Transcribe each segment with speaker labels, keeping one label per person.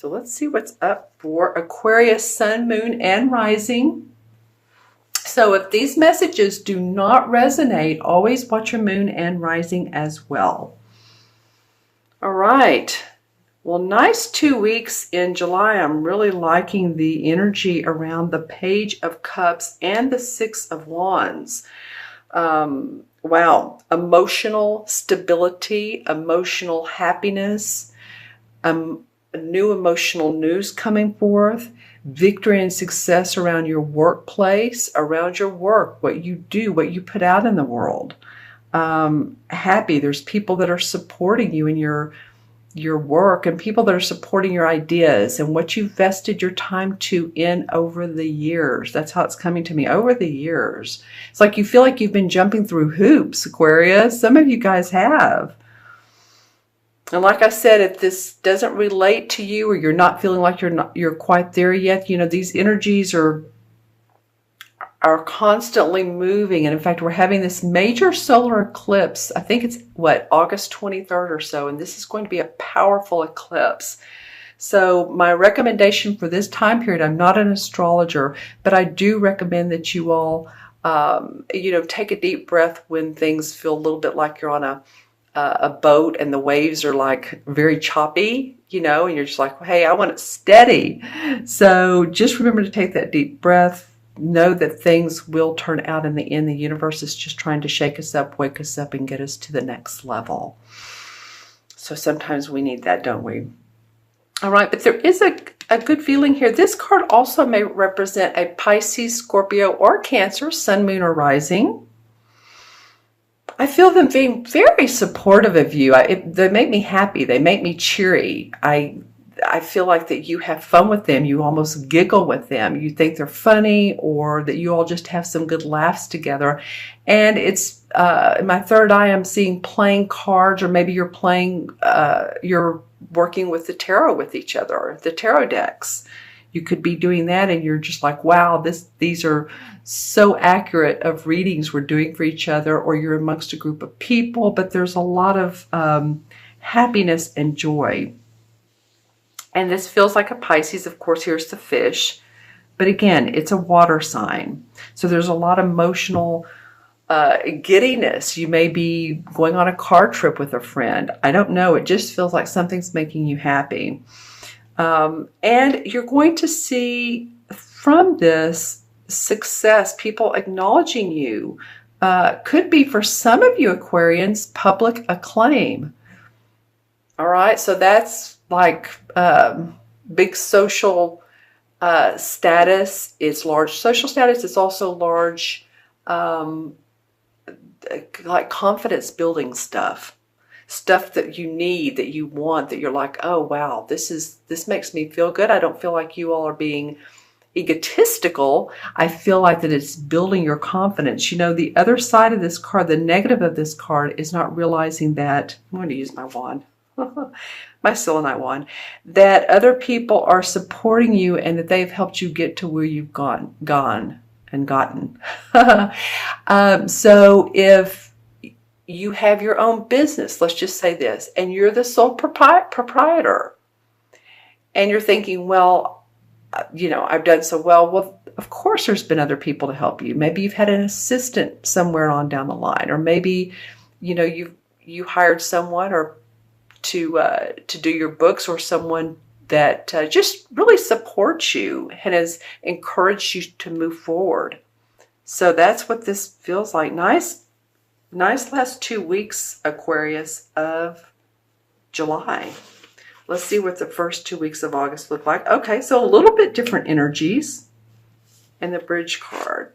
Speaker 1: So let's see what's up for Aquarius, Sun, Moon, and Rising. So if these messages do not resonate, always watch your Moon and Rising as well. All right. Well, nice 2 weeks in July. I'm really liking the energy around the Page of Cups and the Six of Wands. Wow. Emotional stability, emotional happiness, new emotional news coming forth, victory and success around your workplace, around your work, what you do, what you put out in the world. Happy. There's people that are supporting you in your work, and people that are supporting your ideas and what you've vested your time to in over the years. That's how it's coming to me, over the years. It's like you feel like you've been jumping through hoops, Aquarius. Some of you guys have. And like I said, if this doesn't relate to you, or you're not feeling like you're quite there yet, you know, these energies are constantly moving. And in fact, we're having this major solar eclipse. I think it's August 23rd or so, and this is going to be a powerful eclipse. So my recommendation for this time period, I'm not an astrologer, but I do recommend that you all, take a deep breath when things feel a little bit like you're on a boat and the waves are like very choppy, and you're just like, hey, I want it steady. So just remember to take that deep breath. Know that things will turn out in the end. The universe is just trying to shake us up, wake us up, and get us to the next level. So sometimes we need that, don't we? All right, but there is a good feeling here. This card also may represent a Pisces, Scorpio, or Cancer, Sun, Moon, or Rising. I feel them being very supportive of you. They make me happy. They make me cheery. I feel like that you have fun with them. You almost giggle with them. You think they're funny, or that you all just have some good laughs together. And it's in my third eye, I'm seeing playing cards, or maybe you're you're working with the tarot with each other, the tarot decks. You could be doing that, and you're just like, wow, these are so accurate of readings we're doing for each other, or you're amongst a group of people, but there's a lot of happiness and joy. And this feels like a Pisces. Of course, here's the fish. But again, it's a water sign. So there's a lot of emotional giddiness. You may be going on a car trip with a friend. I don't know. It just feels like something's making you happy. And you're going to see from this success, people acknowledging you. Could be for some of you Aquarians, public acclaim. All right, so that's like big social status. It's large social status. It's also large like confidence building stuff that you need, that you want, that you're like, oh wow, this makes me feel good. I don't feel like you all are being egotistical. I feel like that it's building your confidence. The other side of this card, the negative of this card, is not realizing that, I'm going to use my wand, my selenite wand, that other people are supporting you and that they've helped you get to where you've gone and gotten. So if you have your own business, let's just say this, and you're the sole proprietor, and you're thinking, well, I've done so well. Well, of course there's been other people to help you. Maybe you've had an assistant somewhere on down the line, or maybe, you hired someone or to do your books, or someone that just really supports you and has encouraged you to move forward. So that's what this feels like. Nice last 2 weeks, Aquarius, of July. Let's see what the first 2 weeks of August look like. Okay, so a little bit different energies. And the bridge card.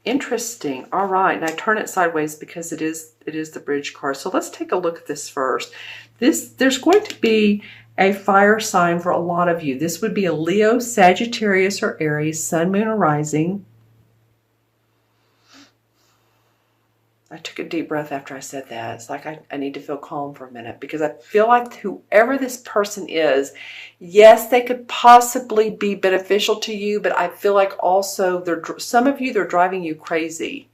Speaker 1: Interesting. All right, and I turn it sideways because it is the bridge card. So let's take a look at this first. There's going to be a fire sign for a lot of you. This would be a Leo, Sagittarius, or Aries, Sun, Moon, or Rising. I took a deep breath after I said that. It's like I need to feel calm for a minute, because I feel like whoever this person is, yes, they could possibly be beneficial to you, but I feel like also some of you, they're driving you crazy.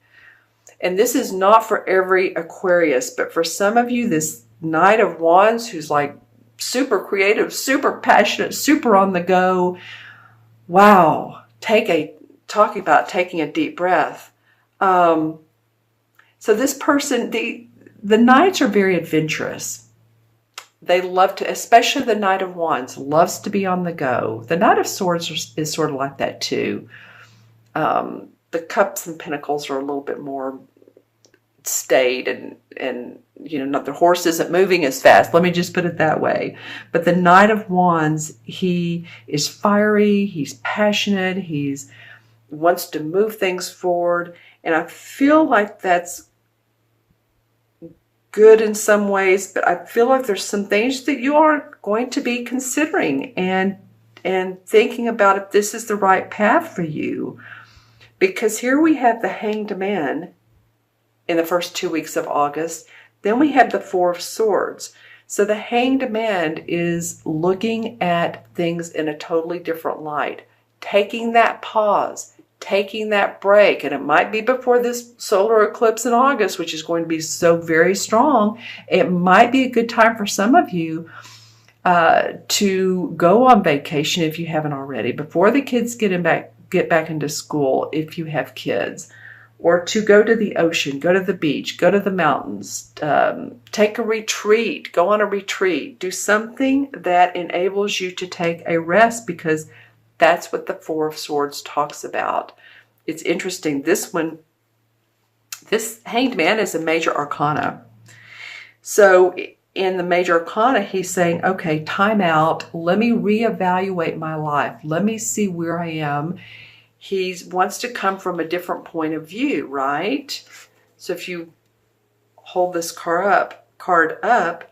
Speaker 1: And this is not for every Aquarius, but for some of you, this Knight of Wands who's like super creative, super passionate, super on the go. Wow. Talking about taking a deep breath. So this person, the Knights are very adventurous. They love to, especially the Knight of Wands, loves to be on the go. The Knight of Swords is sort of like that too. The Cups and Pentacles are a little bit more staid and not, the horse isn't moving as fast. Let me just put it that way. But the Knight of Wands, he is fiery, he's passionate, he's wants to move things forward. And I feel like that's good in some ways, but I feel like there's some things that you are going to be considering and thinking about if this is the right path for you. Because here we have the Hanged Man in the first 2 weeks of August. Then we have the Four of Swords. So the Hanged Man is looking at things in a totally different light, taking that pause, taking that break. And it might be before this solar eclipse in August, which is going to be so very strong. It might be a good time for some of you to go on vacation if you haven't already, before the kids get back into school if you have kids, or to go to the ocean, go to the beach, go to the mountains, take a retreat, go on a retreat, do something that enables you to take a rest, because that's what the Four of Swords talks about. It's interesting. This Hanged Man is a major arcana. So in the major arcana, he's saying, okay, time out. Let me reevaluate my life. Let me see where I am. He wants to come from a different point of view, right? So if you hold this card up,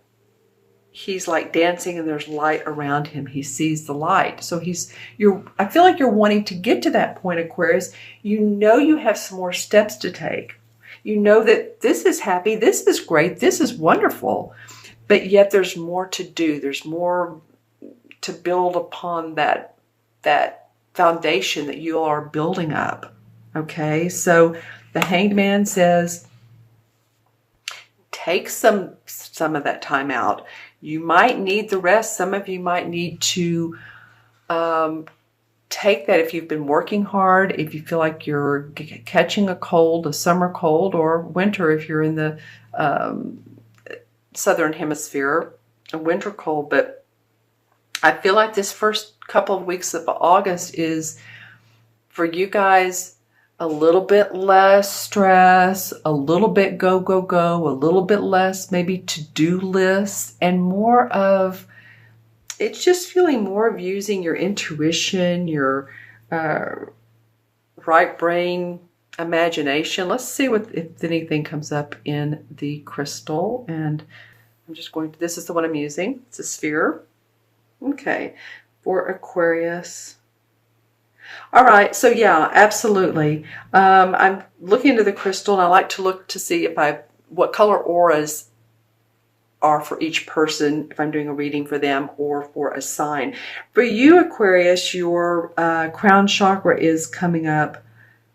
Speaker 1: he's like dancing and there's light around him. He sees the light. So I feel like you're wanting to get to that point, Aquarius. You know you have some more steps to take. You know that this is happy, this is great, this is wonderful, but yet there's more to do. There's more to build upon that foundation that you are building up. Okay, so the Hanged Man says, take some of that time out. You might need the rest. Some of you might need to take that if you've been working hard, if you feel like you're catching a cold, a summer cold, or winter if you're in the southern hemisphere, a winter cold. But I feel like this first couple of weeks of August is for you guys a little bit less stress, a little bit go, go, go, a little bit less maybe to-do lists, and more of, it's just feeling more of using your intuition, your right brain imagination. Let's see if anything comes up in the crystal. And I'm just going to, this is the one I'm using. It's a sphere. Okay, for Aquarius. All right, so yeah, absolutely. I'm looking into the crystal, and I like to look to see what color auras are for each person, if I'm doing a reading for them or for a sign. For you, Aquarius, your crown chakra is coming up,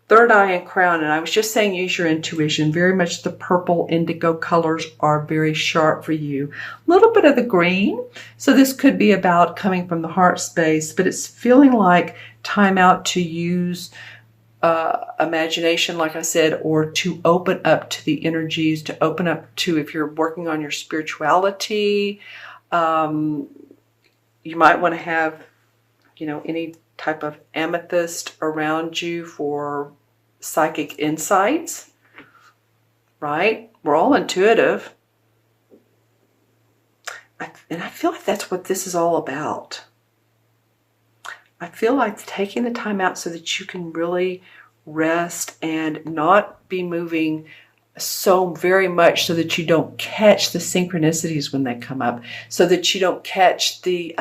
Speaker 1: third eye and crown, and I was just saying use your intuition. Very much the purple indigo colors are very sharp for you. A little bit of the green, so this could be about coming from the heart space, but it's feeling like time out to use imagination, like I said, or to open up to the energies, to open up to, if you're working on your spirituality, you might want to have, any type of amethyst around you for psychic insights, right? We're all intuitive. And I feel like that's what this is all about. I feel like taking the time out so that you can really rest and not be moving so very much, so that you don't catch the synchronicities when they come up, so that you don't catch the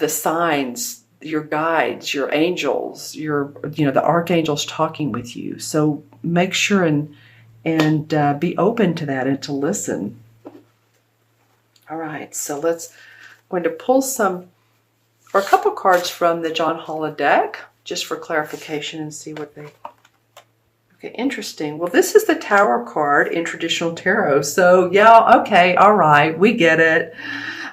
Speaker 1: signs, your guides, your angels, the archangels talking with you. So make sure and be open to that and to listen. All right, so I'm going to pull a couple cards from the John Holla deck, just for clarification, and see what they... Okay, interesting. Well, this is the Tower card in traditional tarot. So, yeah, okay, all right, we get it.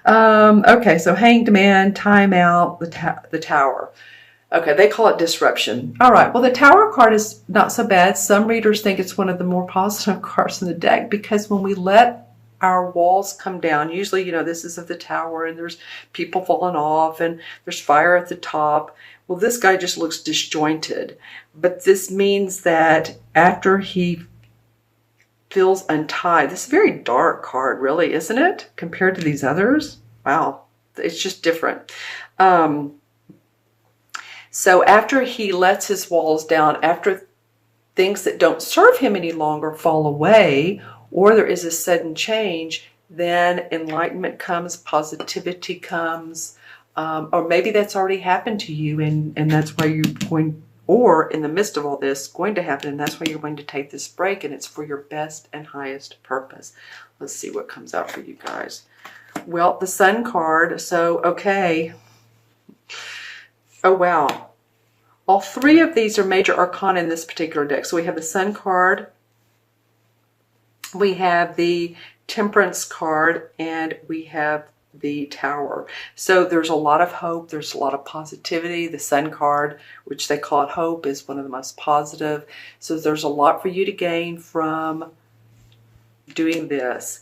Speaker 1: Okay, so Hanged Man, Time Out, the Tower. Okay, they call it disruption. All right, well, the Tower card is not so bad. Some readers think it's one of the more positive cards in the deck because when we let our walls come down, usually, this is of the Tower and there's people falling off and there's fire at the top. Well, this guy just looks disjointed. But this means that after he feels untied, this is a very dark card, really, isn't it? Compared to these others. Wow, it's just different. So after he lets his walls down, after things that don't serve him any longer fall away, or there is a sudden change, then enlightenment comes, positivity comes, or maybe that's already happened to you and that's why you're going, or in the midst of all this, going to happen, and that's why you're going to take this break, and it's for your best and highest purpose. Let's see what comes out for you guys. Well, the Sun card, so okay. Oh, wow. All three of these are major arcana in this particular deck. So we have the Sun card, we have the Temperance card, and we have the Tower. So there's a lot of hope, there's a lot of positivity. The Sun card, which they call it hope, is one of the most positive. So there's a lot for you to gain from doing this.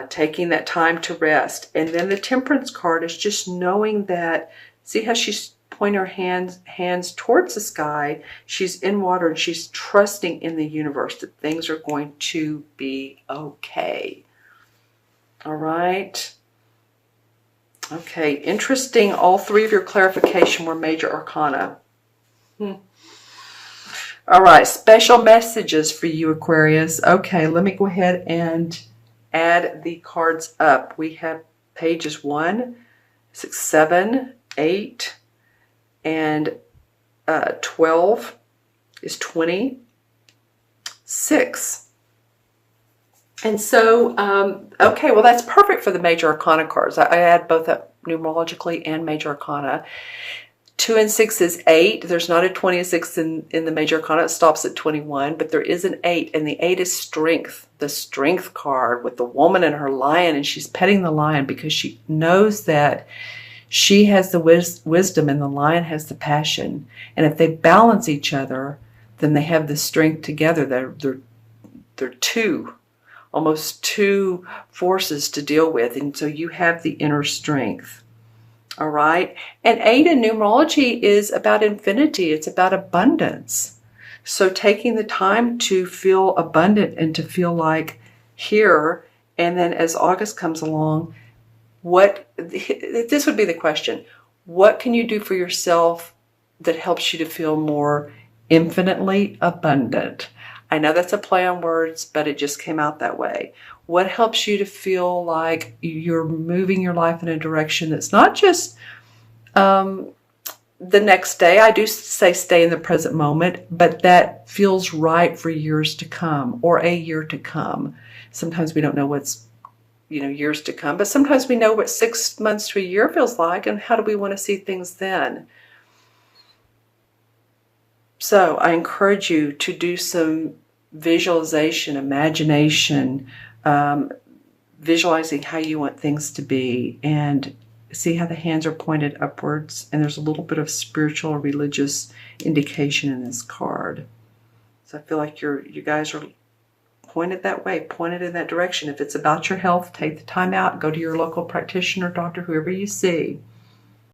Speaker 1: Taking that time to rest. And then the Temperance card is just knowing that, see how she's pointing her hands towards the sky. She's in water and she's trusting in the universe that things are going to be okay. All right. Okay, interesting. All three of your clarification were major arcana. All right, special messages for you, Aquarius. Okay, let me go ahead and add the cards up. We have pages 1, 6, 7, 8, and 12 is 26. And so, okay, well, that's perfect for the major arcana cards. I add both up numerologically and major arcana. 2 and 6 is 8. There's not a 26 in the major arcana. It stops at 21, but there is an 8, and the 8 is strength. The strength card with the woman and her lion, and she's petting the lion because she knows that she has the wisdom and the lion has the passion. And if they balance each other, then they have the strength together. They're almost two forces to deal with, and so you have the inner strength. All right. And 8 in numerology is about infinity. It's about abundance. So taking the time to feel abundant and to feel like here, and then as August comes along, this would be the question. What can you do for yourself that helps you to feel more infinitely abundant? I know that's a play on words, but it just came out that way. What helps you to feel like you're moving your life in a direction that's not just the next day? I do say stay in the present moment, but that feels right for years to come or a year to come. Sometimes we don't know what's, years to come, but sometimes we know what 6 months to a year feels like, and how do we want to see things then? So I encourage you to do some visualization, imagination, visualizing how you want things to be, and see how the hands are pointed upwards, and there's a little bit of spiritual or religious indication in this card. So I feel like you guys are pointed that way, pointed in that direction. If it's about your health, take the time out, go to your local practitioner, doctor, whoever you see.